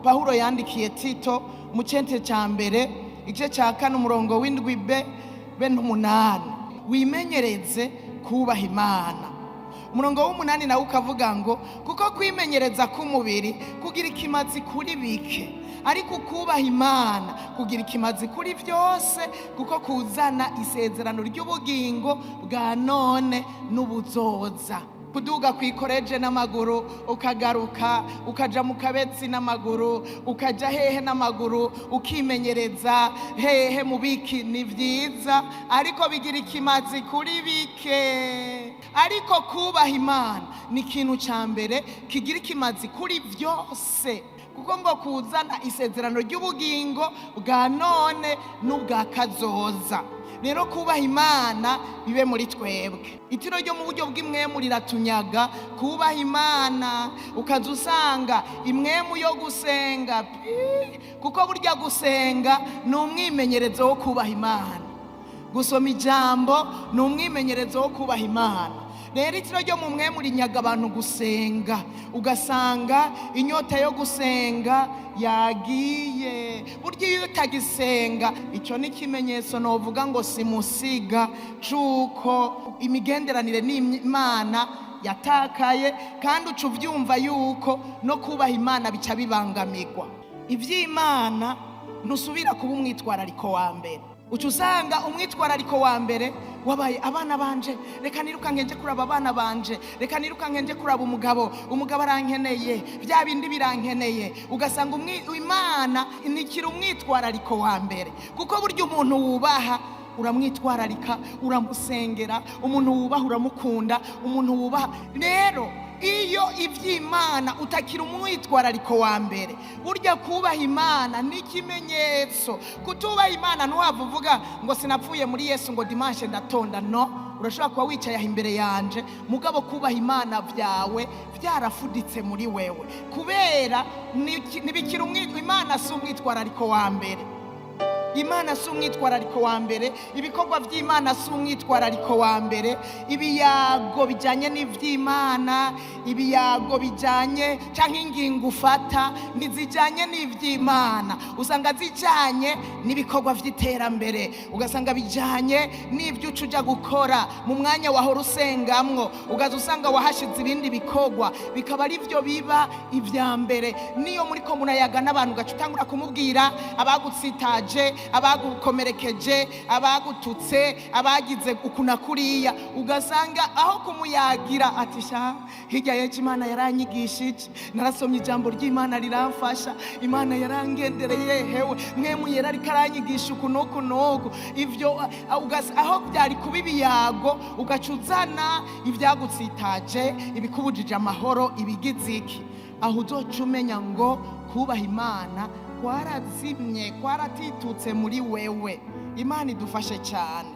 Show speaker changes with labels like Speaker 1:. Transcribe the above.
Speaker 1: Pawulo yandikiye Tito mu cente cya mbere igice cya 4 umurongo w'indwi be n'umunani, wimenyereze kubaha Imana. Umurongo w'umunani nawe ukavuga ngo kuko kwimenyereza k'umubiri kugira ikimazi kuri bike, ariko kubaha Imana kugira ikimazi kuri byose, kuko kuzana isezerano ry'ubugingo bwa none n'ubuzoza. Kuduga kwikoreje n'amaguru ukagaruka ukaja mu kabetsi n'amaguru ukaja hehe n'amaguru ukimenyereza hehe mu biki ni vyiza, ariko bigira ikimazi kuri bike. Ariko kubaha Imana ni ikintu ca mbere kigira ikimazi kuri byose, kuko ngo kuzana isezerano ry'ubugingo bwa none n'ubwa kazoza. Rero kubaha Imana bibe muri twebwe. Itiro ryo mu buryo bw'imwemu riratunyaga kubaha Imana, ukaza usanga imwemu yo gusenga kuko burya gusenga ni umwimenyerezo wo kubaha Imana, gusoma ijambo ni umwimenyerezo wo kubaha Imana. Rero itiro ryo mu mwemu rinyaga abantu gusenga, ugasanga inyota yo gusenga yagiye. Burya iyo utagisenga, icyo ni ikimenyetso novuga ngo simusiga cuko imigenderanire n'Imana yatakaye, kandi uca uvyumva yuko no kubaha Imana bica bibangamirwa. Ivy'Imana ntusubira kuba umwitwarariko wa mbere. Uca usanga umwitwarariko wa mbere wabaye abana banje, reka niruka ngenje kuraba abana banje, reka niruka ngenje kuraba umugabo arankeneye, bya bindi birankeneye. Ugasanga Imana nikira umwitwarariko wa mbere, kuko burya umuntu wubaha uramwitwararika, uramusengera. Umuntu wubaha uramukunda, umuntu wubaha. Rero iyo ivy'Imana utakira umwitwarariko wa mbere, burya kubaha Imana ni ikimenyetso. Kutubaha Imana ntuhava uvuga ngo sinapfuye muri Yesu ngo dimanche ndatonda. No, urashobora kuba wicaye aho imbere yanje, mugabo kubaha Imana vyawe vyarafuditse muri wewe, kubera nibikira Imana si umwitwarariko wa mbere. Imana si umwitwarariko wa mbere, ibikorwa by'Imana si umwitwarariko wa mbere. Ibiyago bijanye n'ivy'Imana, ibiyago bijanye canke ingingo ufata ntizijanye n'ivy'Imana, usanga zijanye n'ibikorwa vy'iterambere, ugasanga bijanye n'ivyo uca gukora mu mwanya wahora usengamwo, ugaza usanga wahashize ibindi bikorwa bikaba ari vyo biba ivya mbere. Niyo muriko murayaga n'abantu ugaca utangura kumubwira abagutsitaje, abagukomerekeje, abagututse, abagize ukuna kuriya, ugasanga aho kumuyagira ati sha hirya yeje Imana yaranyigishije, narasomye ijambo ry'Imana riramfasha, Imana yarangendereye, hewe mwemu yera ariko aranyigisha ukunuku nuku. Ivyo aho byari kuba ibiyago, ugacuzana ibyagutsitaje, ibikubujije amahoro, ibigiziki. Aho uzoca umenya ngo kubaha Imana kwarazimye, kwaratitutse muri wewe. Imana idufashe cyane.